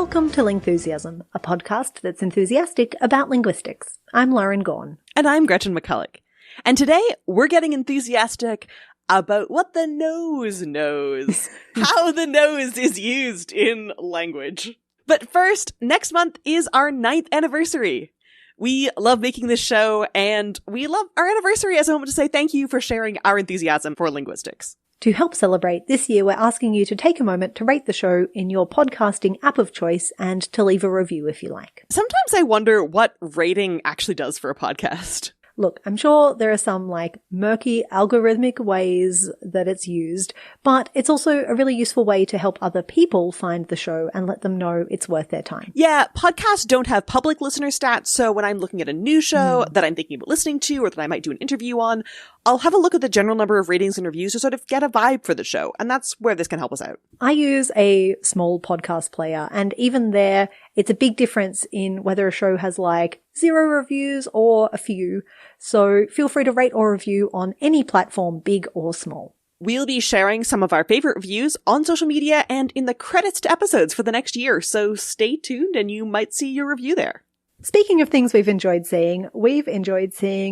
Welcome to Lingthusiasm, a podcast that's enthusiastic about linguistics. I'm Lauren Gawne. And I'm Gretchen McCulloch. And today, we're getting enthusiastic about what the nose knows. How the nose is used in language. But first, next month is our 9th anniversary. We love making this show, and we love our anniversary as a moment to say thank you for sharing our enthusiasm for linguistics. To help celebrate, this year we're asking you to take a moment to rate the show in your podcasting app of choice and to leave a review if you like. Sometimes I wonder what rating actually does for a podcast. Look, I'm sure there are some murky algorithmic ways that it's used, but it's also a really useful way to help other people find the show and let them know it's worth their time. Yeah, podcasts don't have public listener stats, so when I'm looking at a new show that I'm thinking about listening to or that I might do an interview on, I'll have a look at the general number of ratings and reviews to sort of get a vibe for the show, and that's where this can help us out. I use a small podcast player, and even there, it's a big difference in whether a show has 0 reviews or a few. So feel free to rate or review on any platform, big or small. We'll be sharing some of our favorite reviews on social media and in the credits to episodes for the next year, so stay tuned and you might see your review there. Speaking of things we've enjoyed seeing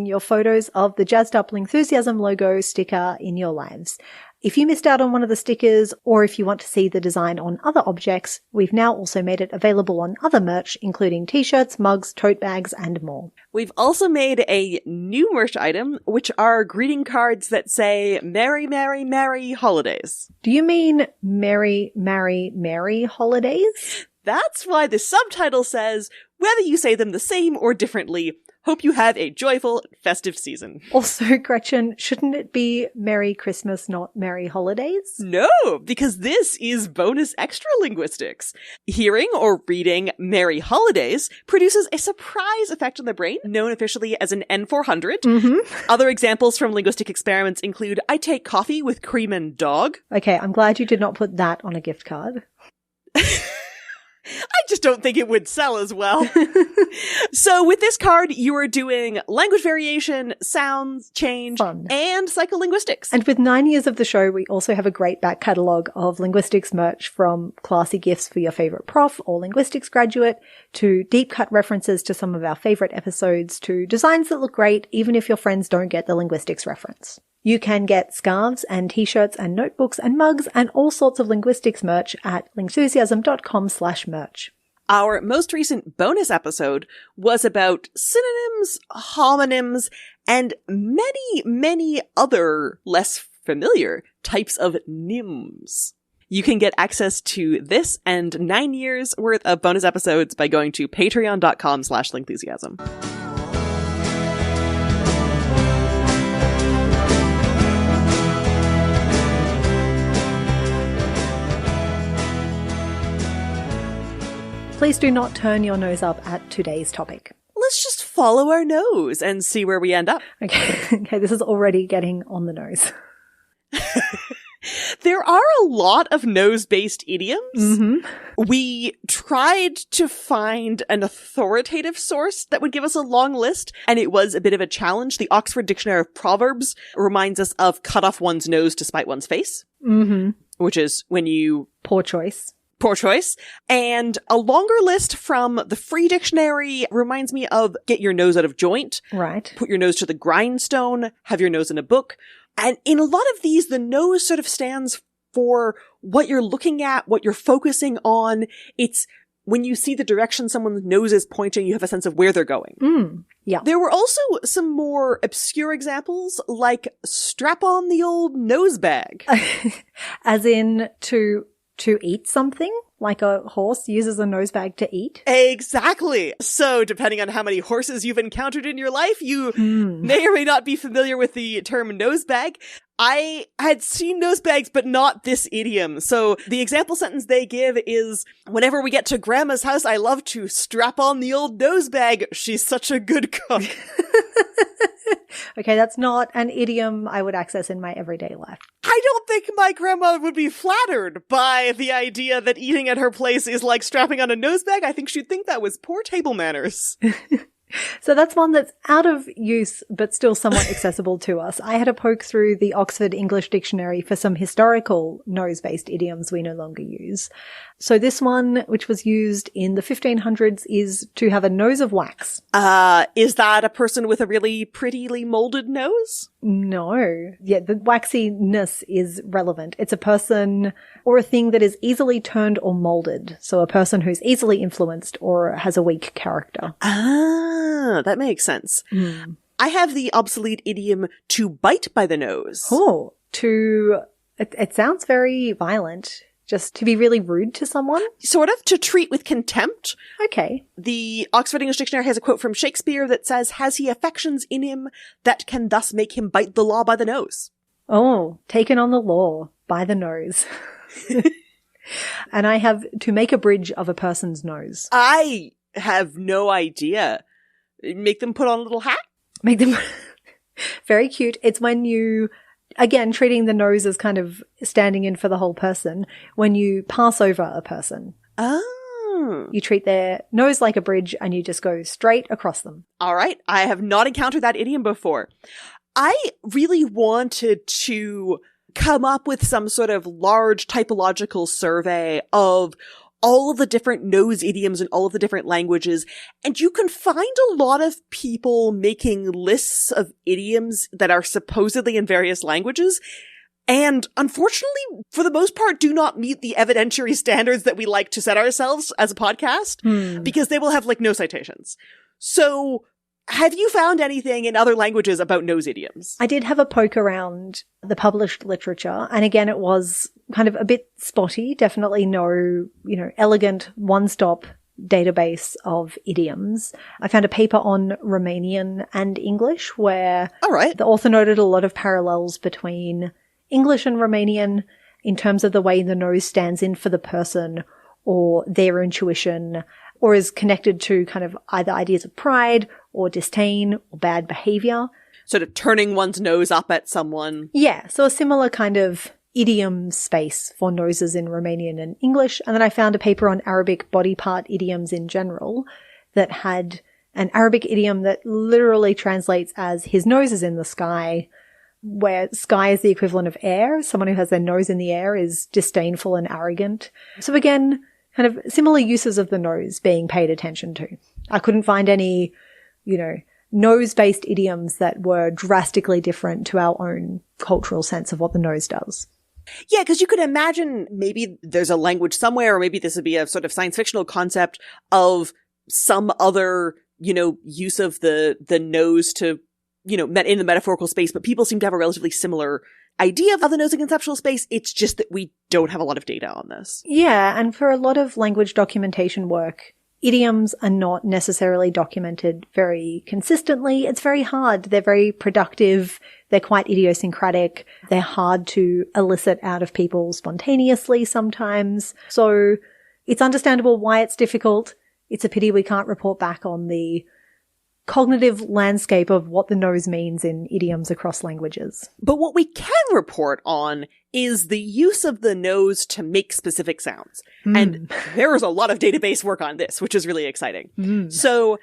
your photos of the Jazzed Up Lingthusiasm logo sticker in your lives. If you missed out on one of the stickers, or if you want to see the design on other objects, we've now also made it available on other merch, including t-shirts, mugs, tote bags, and more. We've also made a new merch item, which are greeting cards that say, Merry, Merry, Merry Holidays. Do you mean Merry, Merry, Merry Holidays? That's why the subtitle says, whether you say them the same or differently, hope you have a joyful, festive season. Also, Gretchen, shouldn't it be Merry Christmas, not Merry Holidays? No, because this is bonus extra linguistics. Hearing or reading Merry Holidays produces a surprise effect on the brain, known officially as an N400. Mm-hmm. Other examples from linguistic experiments include, I take coffee with cream and dog. Okay, I'm glad you did not put that on a gift card. I just don't think it would sell as well. So with this card, you are doing language variation, sounds change, Fun. And psycholinguistics. And with 9 years of the show, we also have a great back catalogue of linguistics merch, from classy gifts for your favourite prof or linguistics graduate, to deep cut references to some of our favourite episodes, to designs that look great even if your friends don't get the linguistics reference. You can get scarves and t-shirts and notebooks and mugs and all sorts of linguistics merch at lingthusiasm.com/merch. Our most recent bonus episode was about synonyms, homonyms, and many, many other less familiar types of nyms. You can get access to this and 9 years worth of bonus episodes by going to patreon.com/lingthusiasm. Please do not turn your nose up at today's topic. Let's just follow our nose and see where we end up. Okay, this is already getting on the nose. There are a lot of nose-based idioms. Mm-hmm. We tried to find an authoritative source that would give us a long list, and it was a bit of a challenge. The Oxford Dictionary of Proverbs reminds us of cut off one's nose to spite one's face, which is when you... Poor choice. Poor choice. And a longer list from the Free Dictionary reminds me of get your nose out of joint. Right. Put your nose to the grindstone. Have your nose in a book. And in a lot of these, the nose sort of stands for what you're looking at, what you're focusing on. It's when you see the direction someone's nose is pointing, you have a sense of where they're going. Yeah. There were also some more obscure examples, like strap on the old nose bag. As in to eat something? Like a horse uses a nose bag to eat? Exactly. So depending on how many horses you've encountered in your life, you may or may not be familiar with the term nose bag. I had seen nose bags, but not this idiom. So the example sentence they give is, whenever we get to Grandma's house, I love to strap on the old nose bag. She's such a good cook. Okay, that's not an idiom I would access in my everyday life. I don't think my grandma would be flattered by the idea that eating at her place is like strapping on a nose bag. I think she'd think that was poor table manners. So that's one that's out of use, but still somewhat accessible to us. I had a poke through the Oxford English Dictionary for some historical nose-based idioms we no longer use. So this one, which was used in the 1500s, is to have a nose of wax. Is that a person with a really prettily molded nose? No. Yeah, the waxiness is relevant. It's a person or a thing that is easily turned or molded. So a person who's easily influenced or has a weak character. Ah, that makes sense. I have the obsolete idiom to bite by the nose. Oh, it sounds very violent. Just to be really rude to someone? Sort of, to treat with contempt. Okay. The Oxford English Dictionary has a quote from Shakespeare that says, "Has he affections in him that can thus make him bite the law by the nose?" Oh, taken on the law by the nose. And I have to make a bridge of a person's nose. I have no idea. Make them put on a little hat? Make them very cute. It's when you, again, treating the nose as kind of standing in for the whole person, when you pass over a person. Oh. You treat their nose like a bridge and you just go straight across them. All right. I have not encountered that idiom before. I really wanted to come up with some sort of large typological survey of all of the different nose idioms in all of the different languages. And you can find a lot of people making lists of idioms that are supposedly in various languages. And unfortunately, for the most part, do not meet the evidentiary standards that we like to set ourselves as a podcast, because they will have like no citations. So have you found anything in other languages about nose idioms? I did have a poke around the published literature. And again, it was kind of a bit spotty. Definitely no, elegant one-stop database of idioms. I found a paper on Romanian and English where the author noted a lot of parallels between English and Romanian in terms of the way the nose stands in for the person or their intuition, or is connected to kind of either ideas of pride or disdain or bad behavior. Sort of turning one's nose up at someone. Yeah, so a similar kind of idiom space for noses in Romanian and English. And then I found a paper on Arabic body part idioms in general that had an Arabic idiom that literally translates as "his nose is in the sky," where sky is the equivalent of air. Someone who has their nose in the air is disdainful and arrogant. So again, kind of similar uses of the nose being paid attention to. I couldn't find any, nose-based idioms that were drastically different to our own cultural sense of what the nose does. Yeah, because you could imagine maybe there's a language somewhere, or maybe this would be a sort of science fictional concept of some other, use of the nose to, in the metaphorical space, but people seem to have a relatively similar idea of the nose in conceptual space. It's just that we don't have a lot of data on this. Yeah, and for a lot of language documentation work, idioms are not necessarily documented very consistently. It's very hard. They're very productive. They're quite idiosyncratic. They're hard to elicit out of people spontaneously sometimes. So it's understandable why it's difficult. It's a pity we can't report back on the cognitive landscape of what the nose means in idioms across languages. But what we can report on is the use of the nose to make specific sounds. And there is a lot of database work on this, which is really exciting. So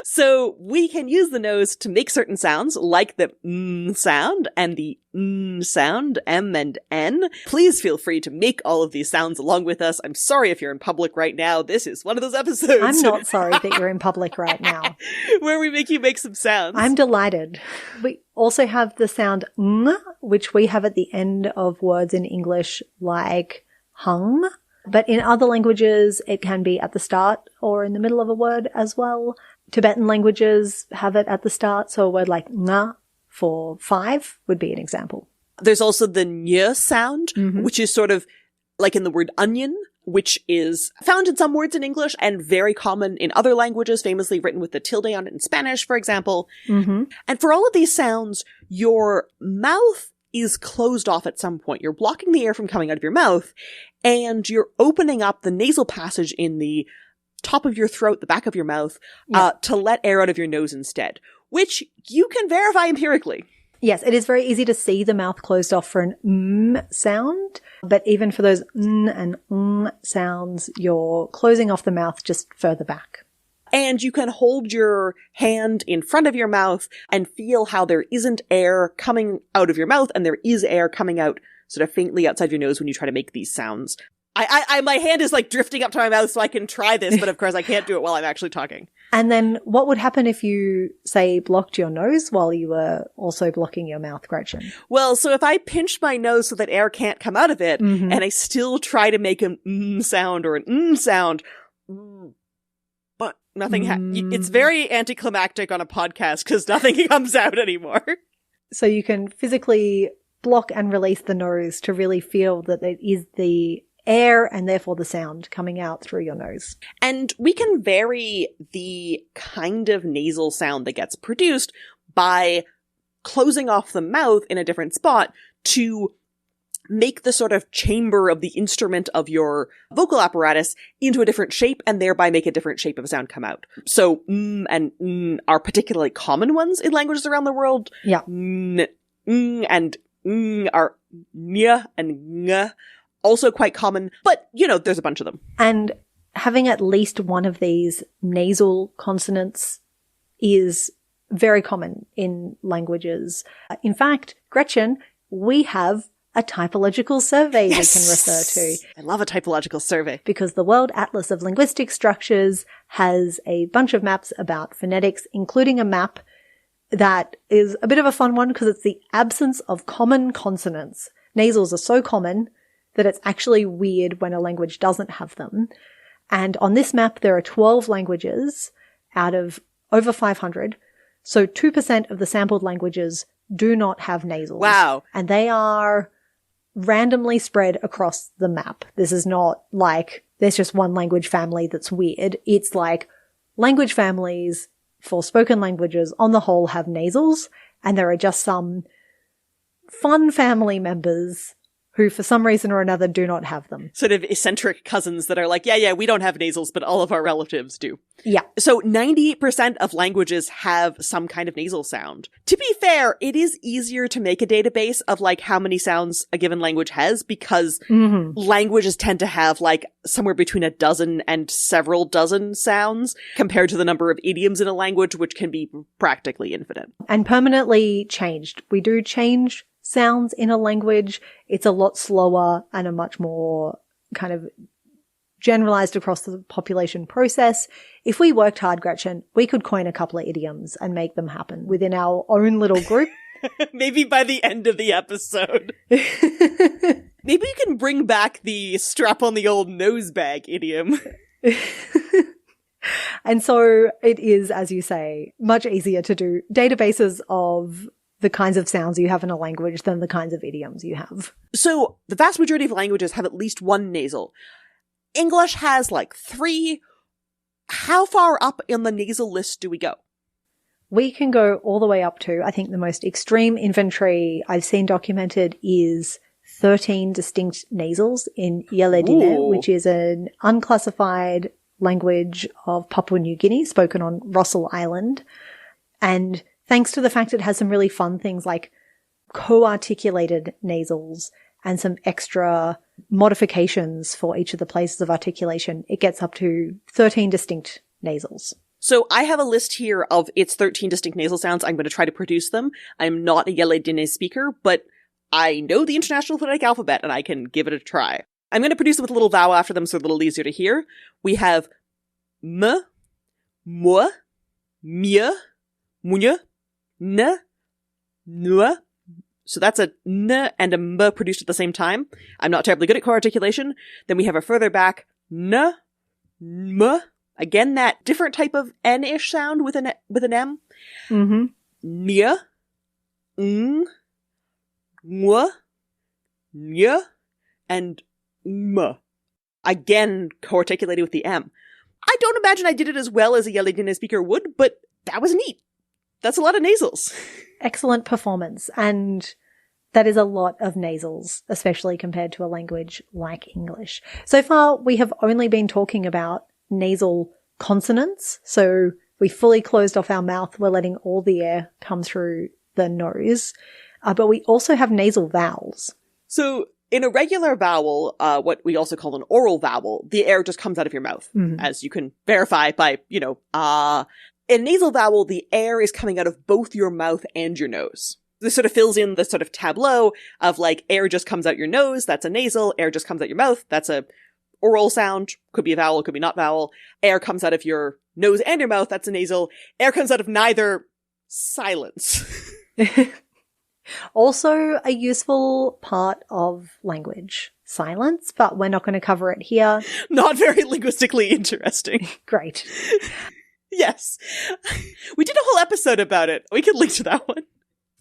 so we can use the nose to make certain sounds, like the sound and the sound, M and N. Please feel free to make all of these sounds along with us. I'm sorry if you're in public right now. This is one of those episodes. I'm not sorry that you're in public right now. Where we make you make some sounds. I'm delighted. We also have the sound ng, which we have at the end of words in English like hung. But in other languages, it can be at the start or in the middle of a word as well. Tibetan languages have it at the start, so a word like nga for 5 would be an example. There's also the ny sound, which is sort of like in the word onion, which is found in some words in English and very common in other languages, famously written with the tilde on it in Spanish, for example. And for all of these sounds, your mouth is closed off at some point. You're blocking the air from coming out of your mouth, and you're opening up the nasal passage in the top of your throat, the back of your mouth, to let air out of your nose instead, which you can verify empirically. Yes, it is very easy to see the mouth closed off for an sound, but even for those and sounds, you're closing off the mouth just further back. And you can hold your hand in front of your mouth and feel how there isn't air coming out of your mouth and there is air coming out sort of faintly outside your nose when you try to make these sounds. My hand is like drifting up to my mouth so I can try this, but of course I can't do it while I'm actually talking. And then what would happen if you, say, blocked your nose while you were also blocking your mouth, Gretchen? Well, so if I pinch my nose so that air can't come out of it, and I still try to make an sound or an sound, but nothing, it's very anticlimactic on a podcast because nothing comes out anymore. So you can physically block and release the nose to really feel that it is the air and therefore the sound coming out through your nose. And we can vary the kind of nasal sound that gets produced by closing off the mouth in a different spot to make the sort of chamber of the instrument of your vocal apparatus into a different shape and thereby make a different shape of sound come out. So and are particularly common ones in languages around the world. Yeah. And are nya and ng. Also quite common, but, there's a bunch of them. And having at least one of these nasal consonants is very common in languages. In fact, Gretchen, we have a typological survey we can refer to. I love a typological survey. Because the World Atlas of Linguistic Structures has a bunch of maps about phonetics, including a map that is a bit of a fun one because it's the absence of common consonants. Nasals are so common that it's actually weird when a language doesn't have them. And on this map, there are 12 languages out of over 500. So 2% of the sampled languages do not have nasals. Wow. And they are randomly spread across the map. This is not like there's just one language family that's weird. It's like language families for spoken languages on the whole have nasals, and there are just some fun family members who for some reason or another do not have them. Sort of eccentric cousins that are like, yeah, we don't have nasals, but all of our relatives do. Yeah. So 98% of languages have some kind of nasal sound. To be fair, it is easier to make a database of like how many sounds a given language has because languages tend to have like somewhere between a dozen and several dozen sounds compared to the number of idioms in a language, which can be practically infinite. And permanently changed. We do change sounds in a language. It's a lot slower and a much more kind of generalized across the population process. If we worked hard, Gretchen, we could coin a couple of idioms and make them happen within our own little group. Maybe by the end of the episode. Maybe you can bring back the strap on the old nose bag idiom. And so it is, as you say, much easier to do databases of the kinds of sounds you have in a language than the kinds of idioms you have. So the vast majority of languages have at least one nasal. English has like 3. How far up in the nasal list do we go? We can go all the way up to, I think the most extreme inventory I've seen documented is 13 distinct nasals in Yeledine, which is an unclassified language of Papua New Guinea spoken on Russell Island. And thanks to the fact it has some really fun things like co-articulated nasals and some extra modifications for each of the places of articulation, it gets up to 13 distinct nasals. So I have a list here of its 13 distinct nasal sounds. I'm going to try to produce them. I'm not a Yeledine speaker, but I know the International Phonetic Alphabet and I can give it a try. I'm going to produce them with a little vowel after them so they're a little easier to hear. We have m, mu, mie, munye, n, nua. So that's a n and a m produced at the same time. I'm not terribly good at co-articulation. Then we have a further back n, m. Again, that different type of n-ish sound with an m. Mm-hmm. Nia, ng, ngwa, nya, and m. Again, co-articulated with the m. I don't imagine I did it as well as a Yeledine speaker would, but that was neat. That's a lot of nasals. Excellent performance. And that is a lot of nasals, especially compared to a language like English. So far, we have only been talking about nasal consonants. So we fully closed off our mouth. We're letting all the air come through the nose. But we also have nasal vowels. So in a regular vowel, what we also call an oral vowel, the air just comes out of your mouth, as you can verify by, In a nasal vowel, the air is coming out of both your mouth and your nose. This sort of fills in the sort of tableau of like air just comes out your nose, that's a nasal. Air just comes out your mouth, that's a oral sound. Could be a vowel, could be not vowel. Air comes out of your nose and your mouth, that's a nasal. Air comes out of neither. Silence. Also a useful part of language. Silence, but we're not going to cover it here. Not very linguistically interesting. Great. Yes. We did a whole episode about it. We can link to that one.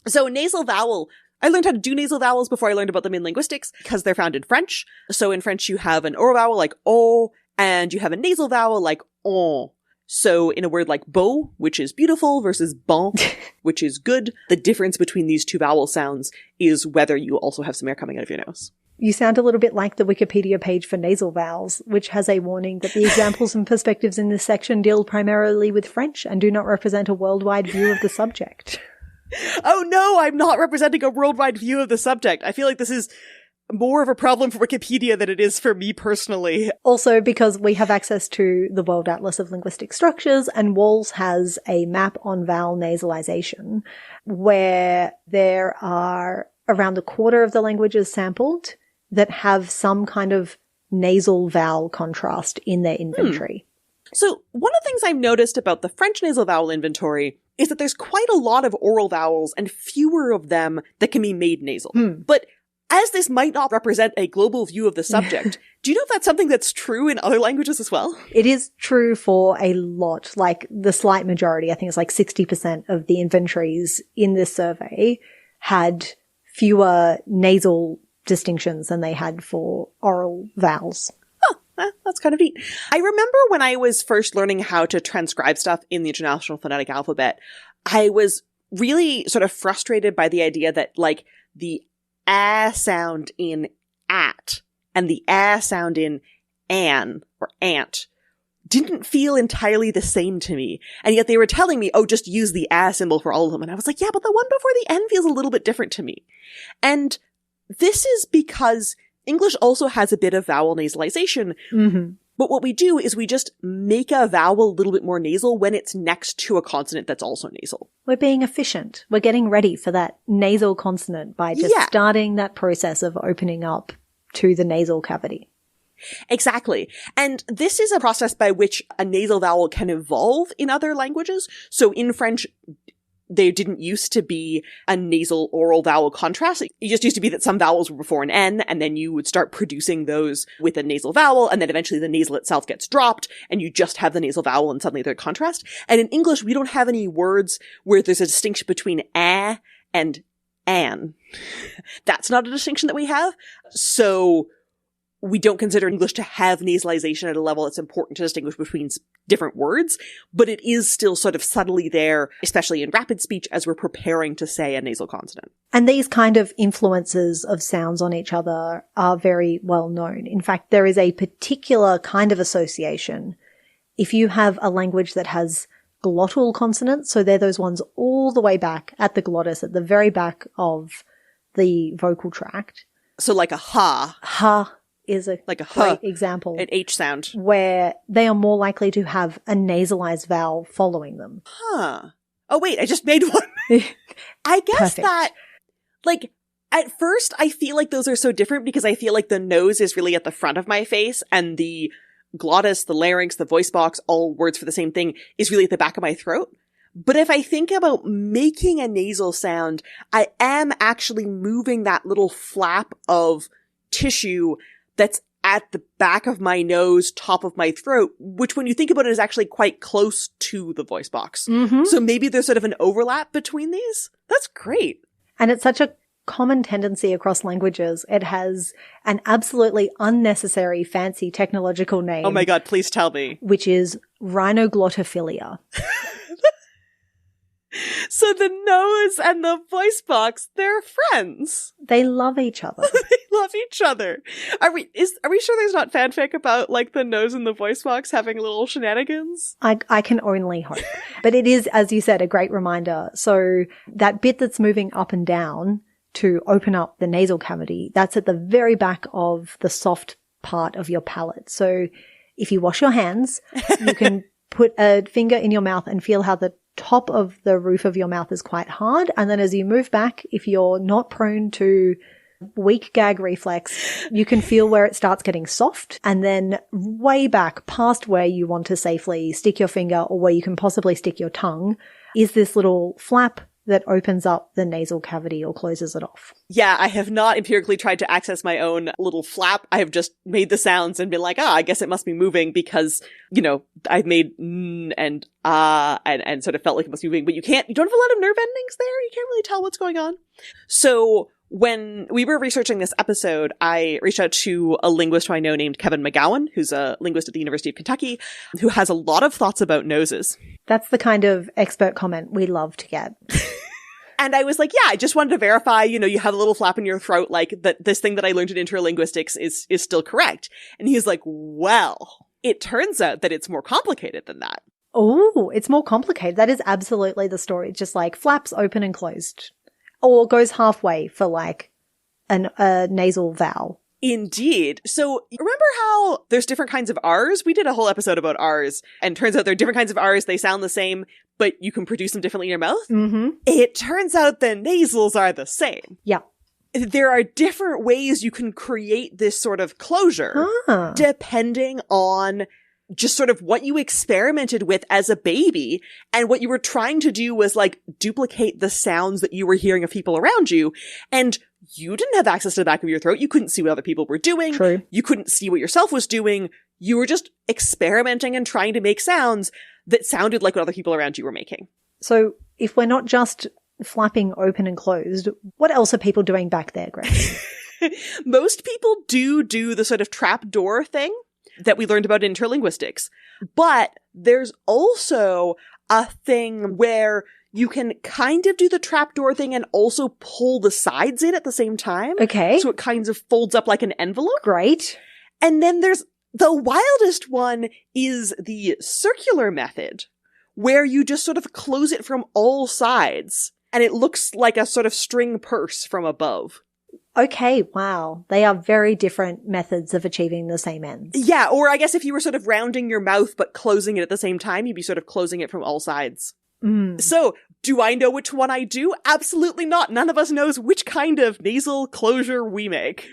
So nasal vowel. I learned how to do nasal vowels before I learned about them in linguistics because they're found in French. So in French, you have an oral vowel like o, and you have a nasal vowel like on. So in a word like beau, which is beautiful, versus bon, which is good, the difference between these two vowel sounds is whether you also have some air coming out of your nose. You sound a little bit like the Wikipedia page for nasal vowels, which has a warning that the examples and perspectives in this section deal primarily with French and do not represent a worldwide view of the subject. Oh no, I'm not representing a worldwide view of the subject. I feel like this is more of a problem for Wikipedia than it is for me personally. Also because we have access to the World Atlas of Linguistic Structures, and WALS has a map on vowel nasalization where there are around a quarter of the languages sampled that have some kind of nasal vowel contrast in their inventory. So one of the things I've noticed about the French nasal vowel inventory is that there's quite a lot of oral vowels and fewer of them that can be made nasal. But as this might not represent a global view of the subject, do you know if that's something that's true in other languages as well? It is true for a lot, like the slight majority. I think it's like 60% of the inventories in this survey had fewer nasal distinctions than they had for oral vowels. That's kind of neat. I remember when I was first learning how to transcribe stuff in the International Phonetic Alphabet, I was really sort of frustrated by the idea that like the sound in at and the sound in an or ant didn't feel entirely the same to me. And yet they were telling me, oh, just use the symbol for all of them. And I was like, yeah, but the one before the n feels a little bit different to me. And this is because English also has a bit of vowel nasalization. But what we do is we just make a vowel a little bit more nasal when it's next to a consonant that's also nasal. We're being efficient. We're getting ready for that nasal consonant by just starting that process of opening up to the nasal cavity. Exactly. And this is a process by which a nasal vowel can evolve in other languages. So in French, there didn't used to be a nasal oral vowel contrast. It just used to be that some vowels were before an N, and then you would start producing those with a nasal vowel, and then eventually the nasal itself gets dropped, and you just have the nasal vowel, and suddenly there's contrast. And in English, we don't have any words where there's a distinction between a and an. That's not a distinction that we have. So we don't consider English to have nasalization at a level that's important to distinguish between different words, but it is still sort of subtly there, especially in rapid speech as we're preparing to say a nasal consonant. And these kind of influences of sounds on each other are very well known. In fact, there is a particular kind of association. If you have a language that has glottal consonants, so they're those ones all the way back at the glottis, at the very back of the vocal tract. So like a ha. Ha is a like a great example. An H sound. Where they are more likely to have a nasalized vowel following them. Huh. Oh wait, I just made one. I guess Perfect. that, like, at first I feel like those are so different because I feel like the nose is really at the front of my face and the glottis, the larynx, the voice box, all words for the same thing, is really at the back of my throat. But if I think about making a nasal sound, I am actually moving that little flap of tissue that's at the back of my nose, top of my throat, which when you think about it is actually quite close to the voice box. Mm-hmm. So maybe there's sort of an overlap between these. That's great. And it's such a common tendency across languages. It has an absolutely unnecessary fancy technological name. Oh my God, please tell me. Which is rhinoglotophilia. So the nose and the voice box, they're friends. They love each other. They love each other. Are we sure there's not fanfic about like the nose and the voice box having little shenanigans? I can only hope. But it is, as you said, a great reminder. So that bit that's moving up and down to open up the nasal cavity, that's at the very back of the soft part of your palate. So if you wash your hands, you can put a finger in your mouth and feel how the top of the roof of your mouth is quite hard. And then as you move back, if you're not prone to weak gag reflex, you can feel where it starts getting soft. And then way back past where you want to safely stick your finger or where you can possibly stick your tongue is this little flap that opens up the nasal cavity or closes it off. Yeah, I have not empirically tried to access my own little flap. I have just made the sounds and been like, I guess it must be moving because, I've made and and sort of felt like it must be moving. But you don't have a lot of nerve endings there. You can't really tell what's going on. So when we were researching this episode, I reached out to a linguist who I know named Kevin McGowan, who's a linguist at the University of Kentucky, who has a lot of thoughts about noses. That's the kind of expert comment we love to get. And I was like, I just wanted to verify, you have a little flap in your throat, like that this thing that I learned in intralinguistics is still correct. And he's like, well, it turns out that it's more complicated than that. Oh, it's more complicated. That is absolutely the story. It's just like flaps open and closed. Or goes halfway for like a nasal vowel. Indeed. So remember how there's different kinds of R's? We did a whole episode about R's, and turns out there are different kinds of R's. They sound the same, but you can produce them differently in your mouth. Mm-hmm. It turns out the nasals are the same. Yeah. There are different ways you can create this sort of closure depending on just sort of what you experimented with as a baby. And what you were trying to do was like duplicate the sounds that you were hearing of people around you. And you didn't have access to the back of your throat. You couldn't see what other people were doing. True. You couldn't see what yourself was doing. You were just experimenting and trying to make sounds that sounded like what other people around you were making. So if we're not just flapping open and closed, what else are people doing back there, Gretchen? Most people do the sort of trapdoor thing that we learned about in interlinguistics. But there's also a thing where you can kind of do the trapdoor thing and also pull the sides in at the same time. Okay. So it kind of folds up like an envelope. Great. And then there's the wildest one is the circular method, where you just sort of close it from all sides and it looks like a sort of string purse from above. Okay, wow. They are very different methods of achieving the same ends. Yeah, or I guess if you were sort of rounding your mouth but closing it at the same time, you'd be sort of closing it from all sides. So, do I know which one I do? Absolutely not. None of us knows which kind of nasal closure we make.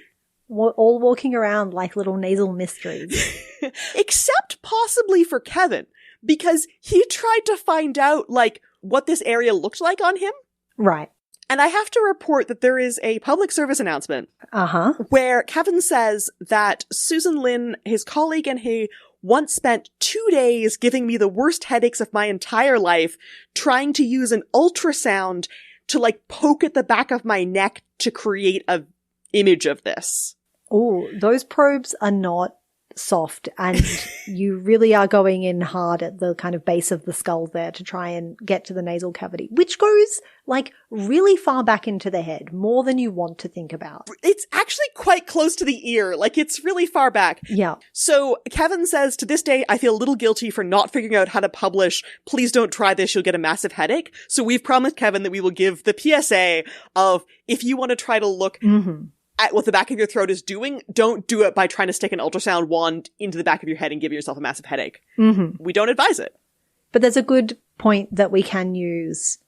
We're all walking around like little nasal mysteries. Except possibly for Kevin, because he tried to find out, like, what this area looked like on him. Right. And I have to report that there is a public service announcement where Kevin says that Susan Lin, his colleague, and he once spent 2 days giving me the worst headaches of my entire life trying to use an ultrasound to like poke at the back of my neck to create a image of this. Oh, those probes are not soft, and you really are going in hard at the kind of base of the skull there to try and get to the nasal cavity, which goes like really far back into the head, more than you want to think about. It's actually quite close to the ear, like it's really far back. Yeah. So Kevin says, to this day, I feel a little guilty for not figuring out how to publish. Please don't try this, you'll get a massive headache. So we've promised Kevin that we will give the PSA of, if you want to try to look at what the back of your throat is doing, don't do it by trying to stick an ultrasound wand into the back of your head and give yourself a massive headache. We don't advise it. But there's a good point that we can use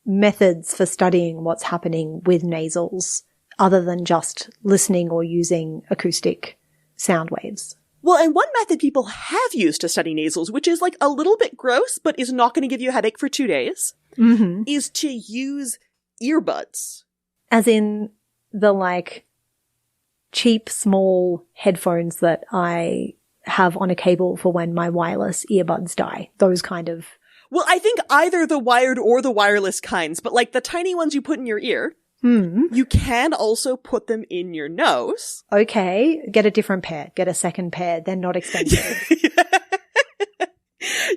methods for studying what's happening with nasals other than just listening or using acoustic sound waves. Well, and one method people have used to study nasals, which is like a little bit gross, but is not going to give you a headache for 2 days, is to use earbuds. As in the like cheap, small headphones that I have on a cable for when my wireless earbuds die. Those kind of. Well, I think either the wired or the wireless kinds, but like the tiny ones you put in your ear, you can also put them in your nose. Okay. Get a different pair. Get a second pair. They're not expensive.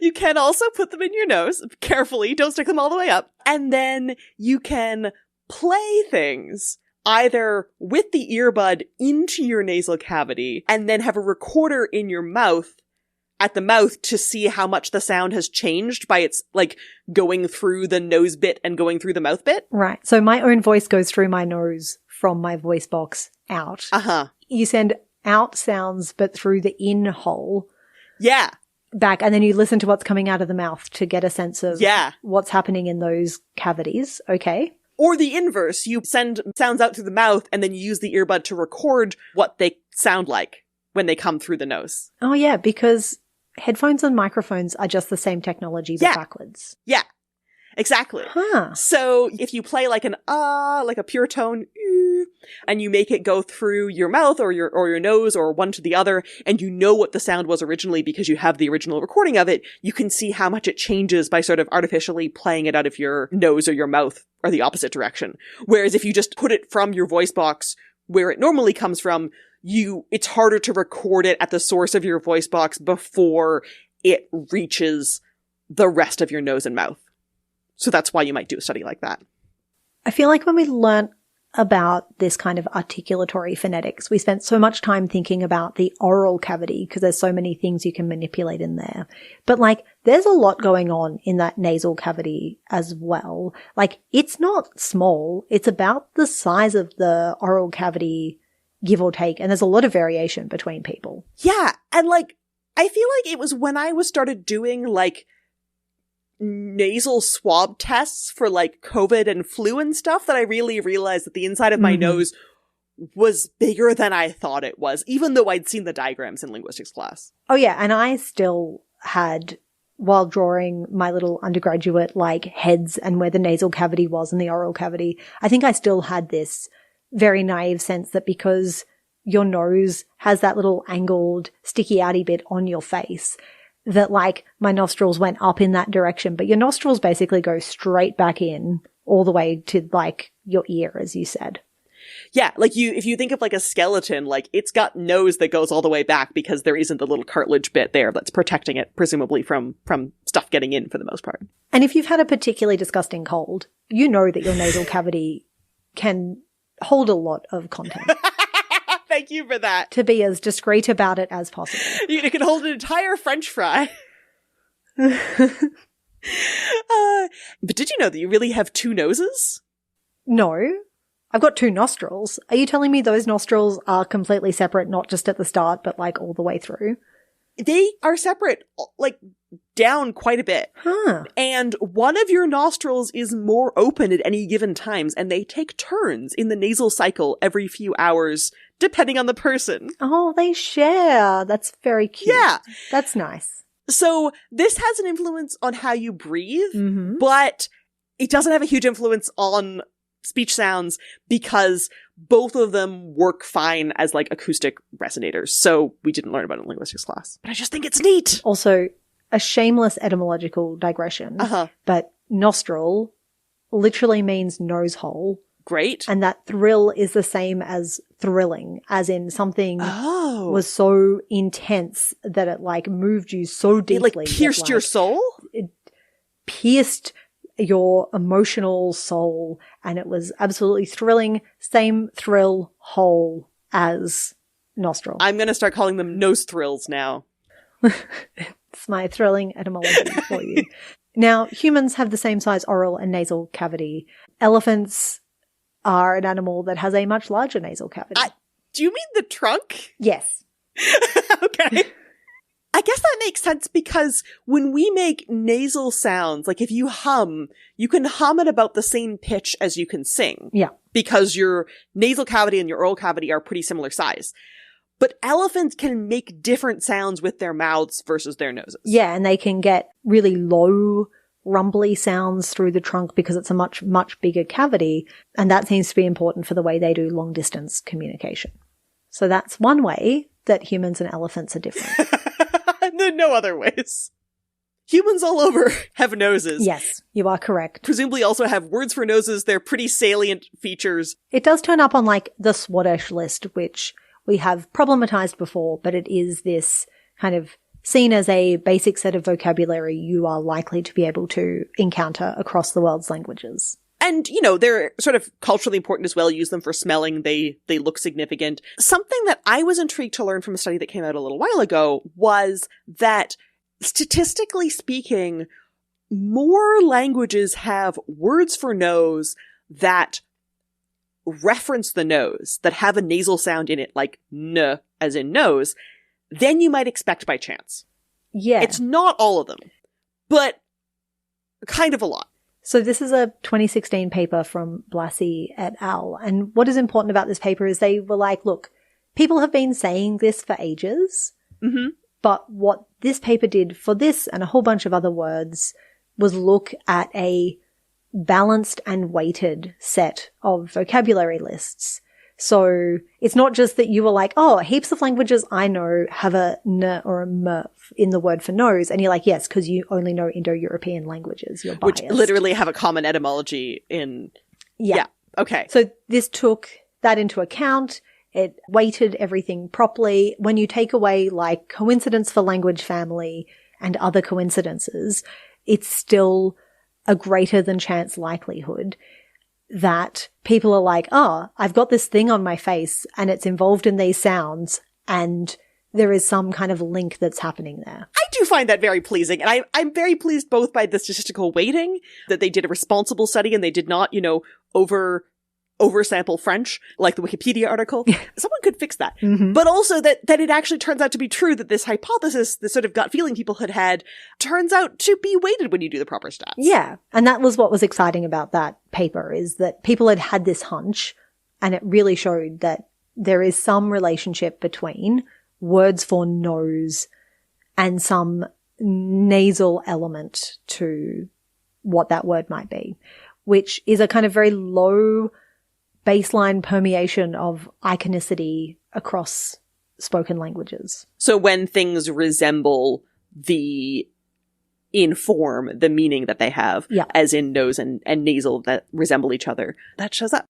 You can also put them in your nose. Carefully. Don't stick them all the way up. And then you can play things either with the earbud into your nasal cavity and then have a recorder in your mouth at the mouth to see how much the sound has changed by its like going through the nose bit and going through the mouth bit. Right. So my own voice goes through my nose from my voice box out. You send out sounds but through the in hole. Yeah. back, and then you listen to what's coming out of the mouth to get a sense of Yeah. what's happening in those cavities. Okay. Or the inverse. You send sounds out through the mouth and then you use the earbud to record what they sound like when they come through the nose. Oh, yeah, because headphones and microphones are just the same technology, but backwards. Yeah, exactly. Huh. So if you play like an like a pure tone, and you make it go through your mouth or your nose or one to the other, and you know what the sound was originally because you have the original recording of it, you can see how much it changes by sort of artificially playing it out of your nose or your mouth or the opposite direction. Whereas if you just put it from your voice box where it normally comes from, it's harder to record it at the source of your voice box before it reaches the rest of your nose and mouth. So that's why you might do a study like that. I feel like when we learnt about this kind of articulatory phonetics, we spent so much time thinking about the oral cavity because there's so many things you can manipulate in there. But like, there's a lot going on in that nasal cavity as well. Like, it's not small. It's about the size of the oral cavity, give or take. And there's a lot of variation between people. Yeah. And like, I feel like it was when I started doing like nasal swab tests for like COVID and flu and stuff that I really realized that the inside of my nose was bigger than I thought it was, even though I'd seen the diagrams in linguistics class. Oh yeah, and I still had, while drawing my little undergraduate like heads and where the nasal cavity was and the oral cavity, I think I still had this very naive sense that because your nose has that little angled sticky outy bit on your face, that like my nostrils went up in that direction, but your nostrils basically go straight back in all the way to like your ear, as you said. Yeah, like if you think of like a skeleton, like it's got nose that goes all the way back because there isn't the little cartilage bit there that's protecting it, presumably from stuff getting in for the most part. And if you've had a particularly disgusting cold, you know that your nasal cavity can hold a lot of content. Thank you for that. To be as discreet about it as possible. You can hold an entire French fry. But did you know that you really have two noses? No. I've got two nostrils. Are you telling me those nostrils are completely separate, not just at the start, but like all the way through? They are separate, like down quite a bit. Huh. And one of your nostrils is more open at any given times, and they take turns in the nasal cycle every few hours, depending on the person. Oh, they share. That's very cute. Yeah. That's nice. So this has an influence on how you breathe, but it doesn't have a huge influence on speech sounds because both of them work fine as like acoustic resonators. So we didn't learn about it in linguistics class. But I just think it's neat. Also, a shameless etymological digression. But nostril literally means nose hole. Great. And that thrill is the same as thrilling, as in something was so intense that it like moved you so deeply. It like pierced your soul? It pierced your emotional soul, and it was absolutely thrilling. Same thrill hole as nostril. I'm going to start calling them nose thrills now. It's my thrilling etymology for you. Now, humans have the same size oral and nasal cavity. Elephants are an animal that has a much larger nasal cavity. Do you mean the trunk? Yes. Okay. I guess that makes sense because when we make nasal sounds, like if you hum, you can hum at about the same pitch as you can sing. Yeah. Because your nasal cavity and your oral cavity are pretty similar size. But elephants can make different sounds with their mouths versus their noses. Yeah, and they can get really low, rumbly sounds through the trunk because it's a much, much bigger cavity. And that seems to be important for the way they do long-distance communication. So that's one way that humans and elephants are different. There are no other ways. Humans all over have noses. Yes, you are correct. Presumably also have words for noses. They're pretty salient features. It does turn up on like the Swadesh list, which we have problematized before, but it is this kind of seen as a basic set of vocabulary you are likely to be able to encounter across the world's languages. And, you know, they're sort of culturally important as well. Use them for smelling. They look significant. Something that I was intrigued to learn from a study that came out a little while ago was that statistically speaking, more languages have words for nose that reference the nose, that have a nasal sound in it, like n as in nose, than you might expect by chance. Yeah. It's not all of them, but kind of a lot. So this is a 2016 paper from Blassie et al. And what is important about this paper is they were like, look, people have been saying this for ages, but what this paper did for this and a whole bunch of other words was look at a balanced and weighted set of vocabulary lists. So it's not just that you were like, oh, heaps of languages I know have a n or a m in the word for nose. And you're like, yes, because you only know Indo-European languages. You're biased. Which literally have a common etymology in... Yeah. Okay. So this took that into account. It weighted everything properly. When you take away like coincidence for language family and other coincidences, it's still a greater than chance likelihood that people are like, oh, I've got this thing on my face and it's involved in these sounds and there is some kind of link that's happening there. I do find that very pleasing. And I'm very pleased both by the statistical weighting, that they did a responsible study and they did not, oversample French, like the Wikipedia article. Someone could fix that. But also that it actually turns out to be true that this hypothesis, this sort of gut feeling people had, turns out to be weighted when you do the proper stats. Yeah. And that was what was exciting about that paper, is that people had this hunch and it really showed that there is some relationship between words for nose and some nasal element to what that word might be, which is a kind of very low baseline permeation of iconicity across spoken languages. So when things resemble in form, the meaning that they have, as in nose and nasal that resemble each other, that shows up.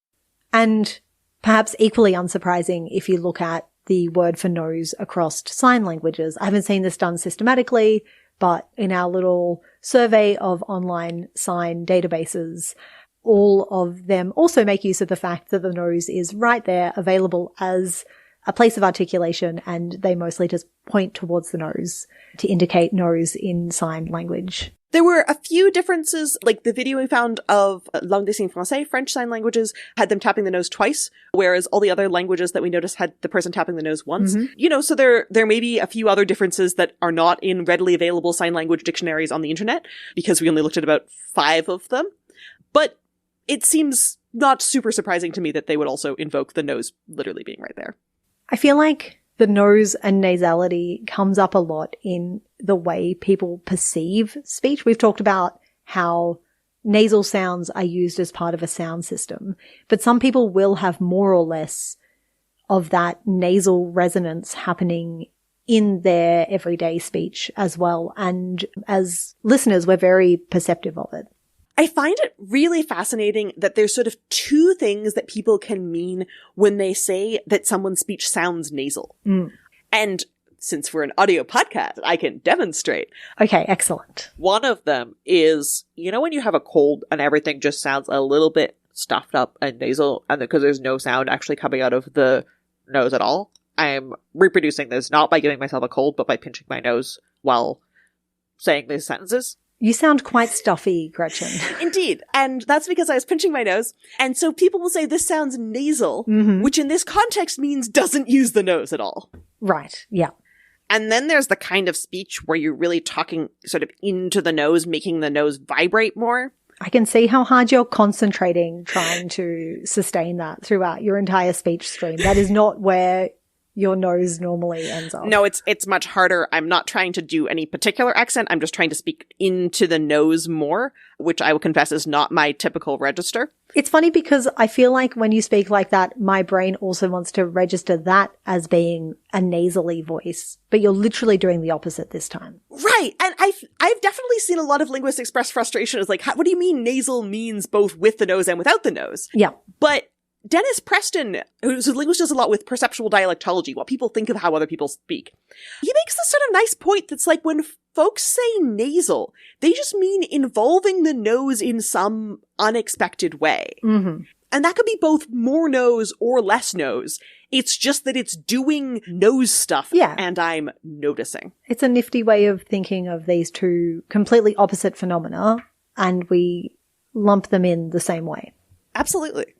And perhaps equally unsurprising if you look at the word for nose across sign languages. I haven't seen this done systematically, but in our little survey of online sign databases, all of them also make use of the fact that the nose is right there, available as a place of articulation, and they mostly just point towards the nose to indicate nose in sign language. There were a few differences, like the video we found of langue des signes français, French sign languages, had them tapping the nose twice, whereas all the other languages that we noticed had the person tapping the nose once. So there may be a few other differences that are not in readily available sign language dictionaries on the internet, because we only looked at about 5 of them. But it seems not super surprising to me that they would also invoke the nose literally being right there. I feel like the nose and nasality comes up a lot in the way people perceive speech. We've talked about how nasal sounds are used as part of a sound system, but some people will have more or less of that nasal resonance happening in their everyday speech as well. And as listeners, we're very perceptive of it. I find it really fascinating that there's sort of 2 things that people can mean when they say that someone's speech sounds nasal. And since we're an audio podcast, I can demonstrate. Okay, excellent. One of them is, when you have a cold and everything just sounds a little bit stuffed up and nasal, and because there's no sound actually coming out of the nose at all. I'm reproducing this not by giving myself a cold, but by pinching my nose while saying these sentences. You sound quite stuffy, Gretchen. Indeed. And that's because I was pinching my nose. And so people will say this sounds nasal, which in this context means doesn't use the nose at all. Right. Yeah. And then there's the kind of speech where you're really talking sort of into the nose, making the nose vibrate more. I can see how hard you're concentrating trying to sustain that throughout your entire speech stream. That is not where your nose normally ends up. No, it's much harder. I'm not trying to do any particular accent. I'm just trying to speak into the nose more, which I will confess is not my typical register. It's funny because I feel like when you speak like that, my brain also wants to register that as being a nasally voice, but you're literally doing the opposite this time. Right. And I've definitely seen a lot of linguists express frustration as like, what do you mean nasal means both with the nose and without the nose? Yeah. But Dennis Preston, who's a linguist, does a lot with perceptual dialectology, what people think of how other people speak. He makes this sort of nice point that's like when folks say nasal, they just mean involving the nose in some unexpected way. Mm-hmm. And that could be both more nose or less nose. It's just that it's doing nose stuff, and I'm noticing. It's a nifty way of thinking of these two completely opposite phenomena, and we lump them in the same way. Absolutely.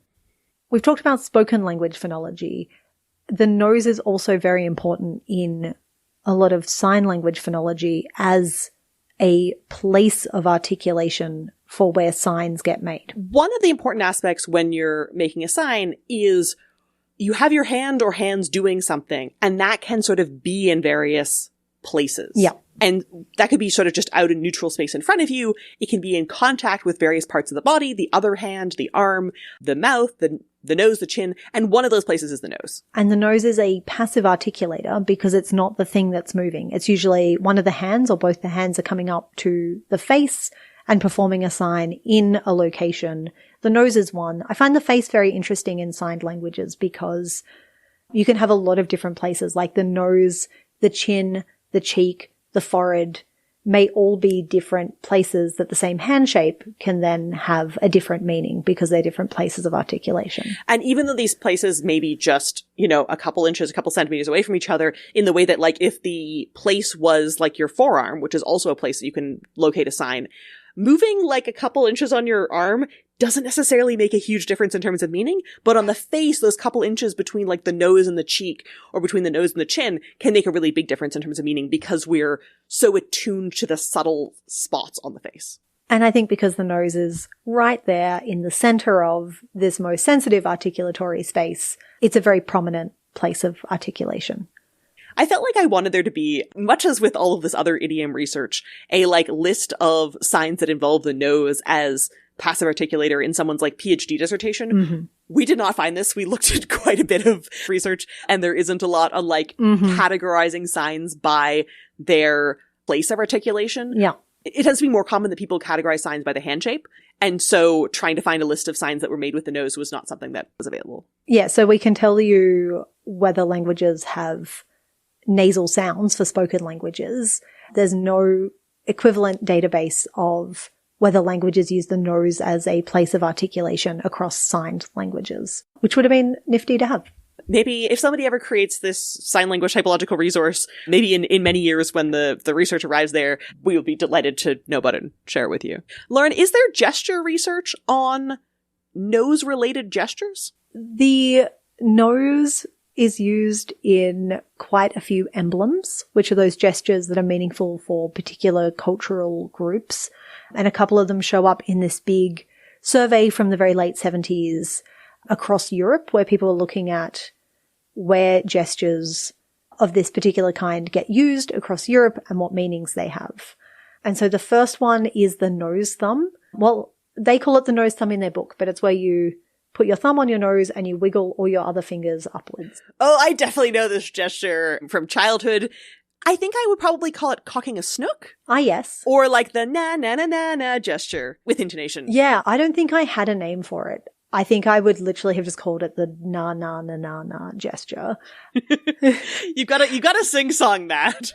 We've talked about spoken language phonology. The nose is also very important in a lot of sign language phonology as a place of articulation for where signs get made. One of the important aspects when you're making a sign is you have your hand or hands doing something, and that can sort of be in various places. Yeah. And that could be sort of just out in neutral space in front of you. It can be in contact with various parts of the body, the other hand, the arm, the mouth, the nose, the chin, and one of those places is the nose. And the nose is a passive articulator because it's not the thing that's moving. It's usually one of the hands or both the hands are coming up to the face and performing a sign in a location. The nose is one. I find the face very interesting in signed languages because you can have a lot of different places, like the nose, the chin, the cheek, the forehead may all be different places that the same hand shape can then have a different meaning because they're different places of articulation. And even though these places may be just, a couple inches, a couple centimeters away from each other, in the way that, like, if the place was like your forearm, which is also a place that you can locate a sign, moving like a couple inches on your arm doesn't necessarily make a huge difference in terms of meaning, but on the face, those couple inches between like the nose and the cheek or between the nose and the chin can make a really big difference in terms of meaning because we're so attuned to the subtle spots on the face. And I think because the nose is right there in the center of this most sensitive articulatory space, it's a very prominent place of articulation. I felt like I wanted there to be, much as with all of this other idiom research, a like list of signs that involve the nose as passive articulator in someone's like PhD dissertation. Mm-hmm. We did not find this. We looked at quite a bit of research and there isn't a lot on like categorizing signs by their place of articulation. Yeah. It tends to be more common that people categorize signs by the hand shape. And so trying to find a list of signs that were made with the nose was not something that was available. Yeah. So we can tell you whether languages have nasal sounds for spoken languages. There's no equivalent database of whether languages use the nose as a place of articulation across signed languages, which would have been nifty to have. Maybe if somebody ever creates this sign language typological resource, maybe in many years when the research arrives there, we will be delighted to know about it and share it with you. Lauren, is there gesture research on nose-related gestures? The nose is used in quite a few emblems, which are those gestures that are meaningful for particular cultural groups. And a couple of them show up in this big survey from the very late 70s across Europe, where people are looking at where gestures of this particular kind get used across Europe and what meanings they have. And so the first one is the nose thumb. Well, they call it the nose thumb in their book, but it's where you put your thumb on your nose and you wiggle all your other fingers upwards. Oh, I definitely know this gesture from childhood. I think I would probably call it cocking a snook. Ah, yes. Or like the na na na na na gesture with intonation. Yeah, I don't think I had a name for it. I think I would literally have just called it the na na na na na gesture. You gotta sing song that.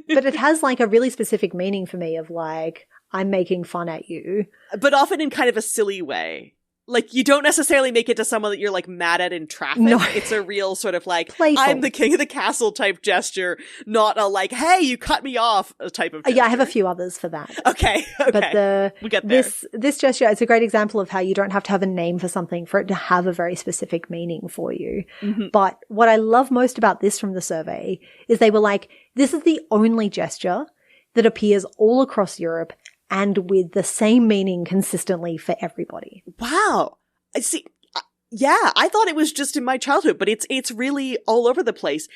But it has like a really specific meaning for me of like, I'm making fun at you. But often in kind of a silly way. Like, you don't necessarily make it to someone that you're, like, mad at in traffic. No. It's a real sort of, like, playful. I'm the king of the castle type gesture, not a, like, hey, you cut me off type of gesture. Yeah, I have a few others for that. Okay. But we get there. This gesture, it's a great example of how you don't have to have a name for something for it to have a very specific meaning for you. Mm-hmm. But what I love most about this from the survey is they were like, this is the only gesture that appears all across Europe and with the same meaning consistently for everybody. Wow. See, yeah, I thought it was just in my childhood, but it's really all over the place.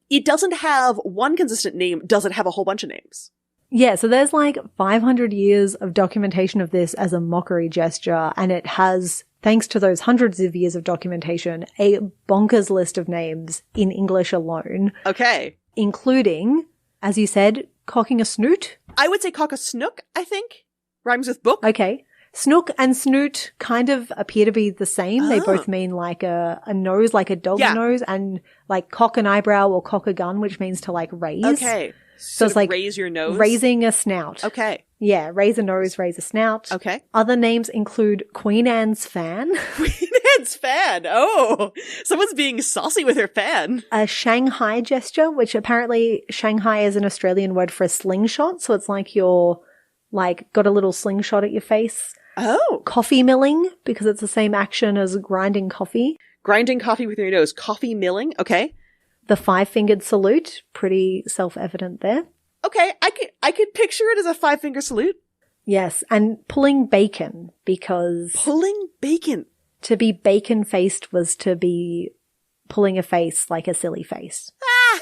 It doesn't have one consistent name. Does it have a whole bunch of names? Yeah, so there's like 500 years of documentation of this as a mockery gesture, and it has, thanks to those hundreds of years of documentation, a bonkers list of names in English alone. Okay. Including, as you said, cocking a snoot. I would say cock-a-snook, I think. Rhymes with book. Okay. Snook and snoot kind of appear to be the same. Oh. They both mean like a nose, like a dog's nose, and like cock an eyebrow or cock a gun, which means to like raise. Okay. So it's like raise your nose? Raising a snout. Okay. Yeah, raise a nose, raise a snout. Okay. Other names include Queen Anne's fan. Queen Anne's fan. Oh, someone's being saucy with her fan. A Shanghai gesture, which apparently Shanghai is an Australian word for a slingshot. So it's like you're like got a little slingshot at your face. Oh. Coffee milling, because it's the same action as grinding coffee. Grinding coffee with your nose. Coffee milling. Okay. The 5-fingered salute, pretty self-evident there. Okay, I could picture it as a 5-finger salute. Yes, and pulling bacon, because... Pulling bacon? To be bacon-faced was to be pulling a face like a silly face. Ah!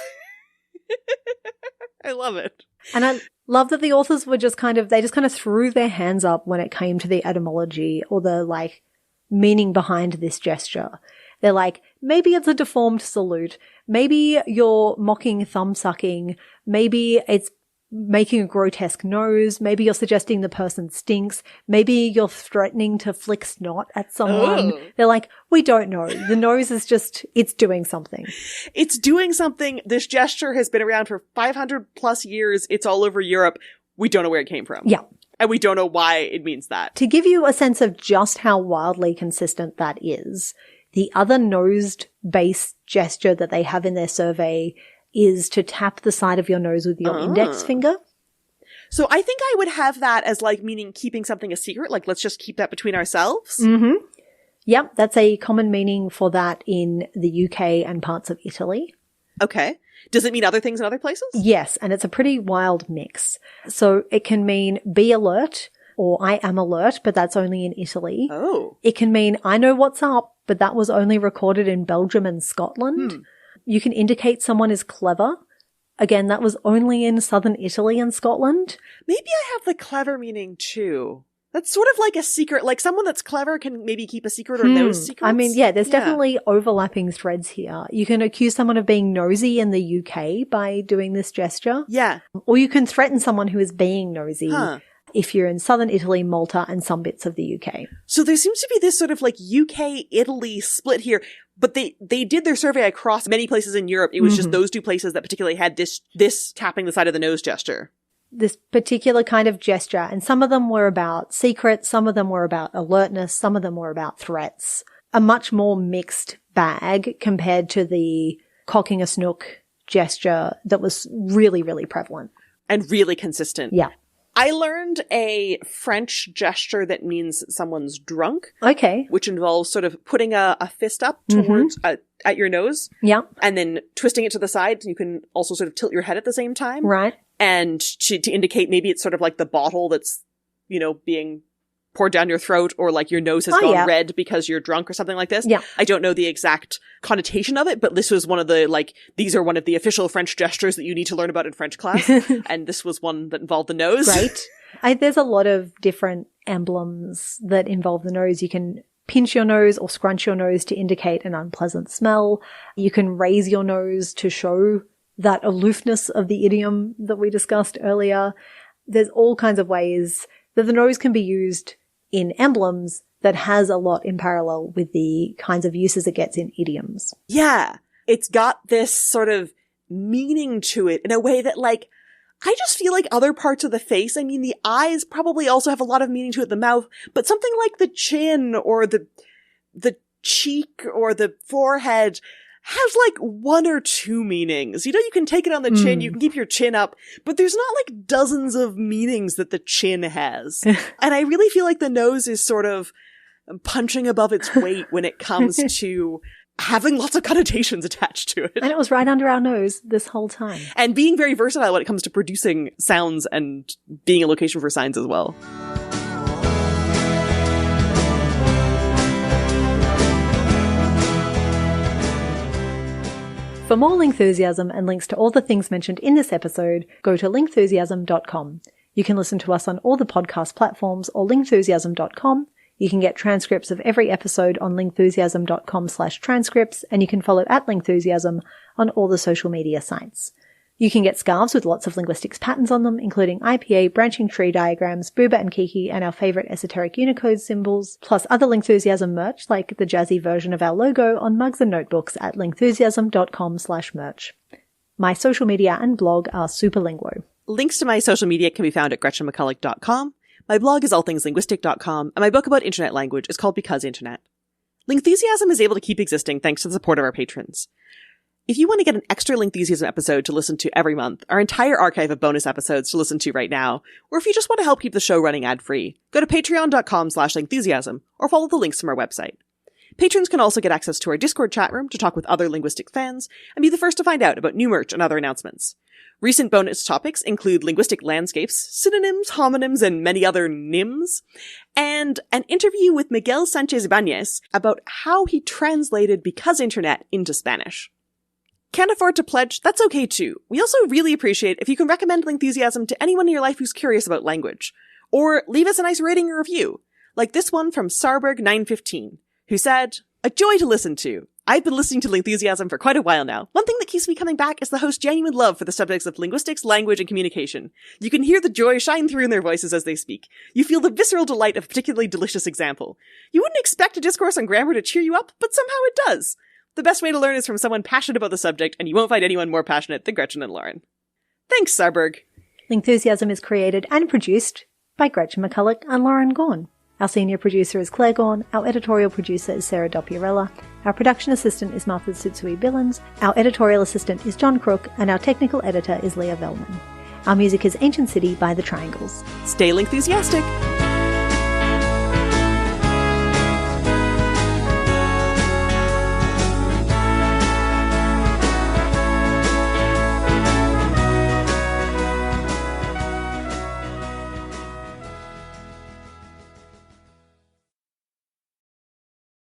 I love it. And I love that the authors were just they just kind of threw their hands up when it came to the etymology or the, like, meaning behind this gesture. They're like, maybe it's a deformed salute. Maybe you're mocking thumb-sucking. Maybe it's making a grotesque nose. Maybe you're suggesting the person stinks. Maybe you're threatening to flick snot at someone. Oh. They're like, we don't know. The nose is just, it's doing something. It's doing something. This gesture has been around for 500 plus years. It's all over Europe. We don't know where it came from. Yeah. And we don't know why it means that. To give you a sense of just how wildly consistent that is, the other nosed-based gesture that they have in their survey is to tap the side of your nose with your index finger. So I think I would have that as, like, meaning keeping something a secret. Like, let's just keep that between ourselves. Mm-hmm. Yep, that's a common meaning for that in the UK and parts of Italy. Okay. Does it mean other things in other places? Yes, and it's a pretty wild mix. So it can mean be alert or I am alert, but that's only in Italy. Oh. It can mean I know what's up, but that was only recorded in Belgium and Scotland. You can indicate someone is clever. Again, that was only in southern Italy and Scotland. Maybe I have the clever meaning too. That's sort of like a secret, like someone that's clever can maybe keep a secret or knows secrets. I mean, yeah, there's definitely overlapping threads here. You can accuse someone of being nosy in the UK by doing this gesture. Yeah. Or you can threaten someone who is being nosy if you're in southern Italy, Malta, and some bits of the UK. So there seems to be this sort of like UK-Italy split here. But they did their survey across many places in Europe. It was just those two places that particularly had this tapping the side of the nose gesture. This particular kind of gesture. And some of them were about secrets. Some of them were about alertness. Some of them were about threats. A much more mixed bag compared to the cocking a snook gesture that was really, really prevalent. And really consistent. Yeah. I learned a French gesture that means someone's drunk. Okay. Which involves sort of putting a fist up towards at your nose. Yeah. And then twisting it to the side. You can also sort of tilt your head at the same time. Right. And to indicate maybe it's sort of like the bottle that's, you know, being poured down your throat, or like your nose has gone red because you're drunk or something like this. Yeah. I don't know the exact connotation of it, but this was one of the, like, these are one of the official French gestures that you need to learn about in French class. And this was one that involved the nose. Right. There's a lot of different emblems that involve the nose. You can pinch your nose or scrunch your nose to indicate an unpleasant smell. You can raise your nose to show that aloofness of the idiom that we discussed earlier. There's all kinds of ways that the nose can be used in emblems that has a lot in parallel with the kinds of uses it gets in idioms. Yeah. It's got this sort of meaning to it in a way that, like, I just feel like other parts of the face, I mean, the eyes probably also have a lot of meaning to it, the mouth, but something like the chin or the cheek or the forehead has like one or two meanings. You know, you can take it on the chin, you can keep your chin up, but there's not like dozens of meanings that the chin has. And I really feel like the nose is sort of punching above its weight when it comes to having lots of connotations attached to it. And it was right under our nose this whole time. And being very versatile when it comes to producing sounds and being a location for signs as well. For more Lingthusiasm and links to all the things mentioned in this episode, go to lingthusiasm.com. You can listen to us on all the podcast platforms or lingthusiasm.com. You can get transcripts of every episode on lingthusiasm.com/transcripts, and you can follow @lingthusiasm on all the social media sites. You can get scarves with lots of linguistics patterns on them, including IPA, branching tree diagrams, Booba and Kiki, and our favourite esoteric Unicode symbols, plus other Lingthusiasm merch like the jazzy version of our logo on mugs and notebooks at lingthusiasm.com/merch. My social media and blog are superlinguo. Links to my social media can be found at gretchenmcculloch.com. My blog is allthingslinguistic.com, and my book about internet language is called Because Internet. Lingthusiasm is able to keep existing thanks to the support of our patrons. If you want to get an extra Lingthusiasm episode to listen to every month, our entire archive of bonus episodes to listen to right now, or if you just want to help keep the show running ad-free, go to patreon.com/Lingthusiasm or follow the links from our website. Patrons can also get access to our Discord chat room to talk with other linguistic fans and be the first to find out about new merch and other announcements. Recent bonus topics include linguistic landscapes, synonyms, homonyms, and many other NIMs, and an interview with Miguel Sanchez-Ibanez about how he translated Because Internet into Spanish. Can't afford to pledge? That's okay too. We also really appreciate if you can recommend Lingthusiasm to anyone in your life who's curious about language. Or leave us a nice rating or review, like this one from Sarberg915, who said, "A joy to listen to. I've been listening to Lingthusiasm for quite a while now. One thing that keeps me coming back is the host's genuine love for the subjects of linguistics, language, and communication. You can hear the joy shine through in their voices as they speak. You feel the visceral delight of a particularly delicious example. You wouldn't expect a discourse on grammar to cheer you up, but somehow it does. The best way to learn is from someone passionate about the subject, and you won't find anyone more passionate than Gretchen and Lauren." Thanks, Sarberg. Lingthusiasm is created and produced by Gretchen McCulloch and Lauren Gawne. Our senior producer is Claire Gawne, our editorial producer is Sarah Dopierella, our production assistant is Martha Tsutsui Billins, our editorial assistant is John Crook, and our technical editor is Leah Vellman. Our music is Ancient City by The Triangles. Stay Lingthusiastic!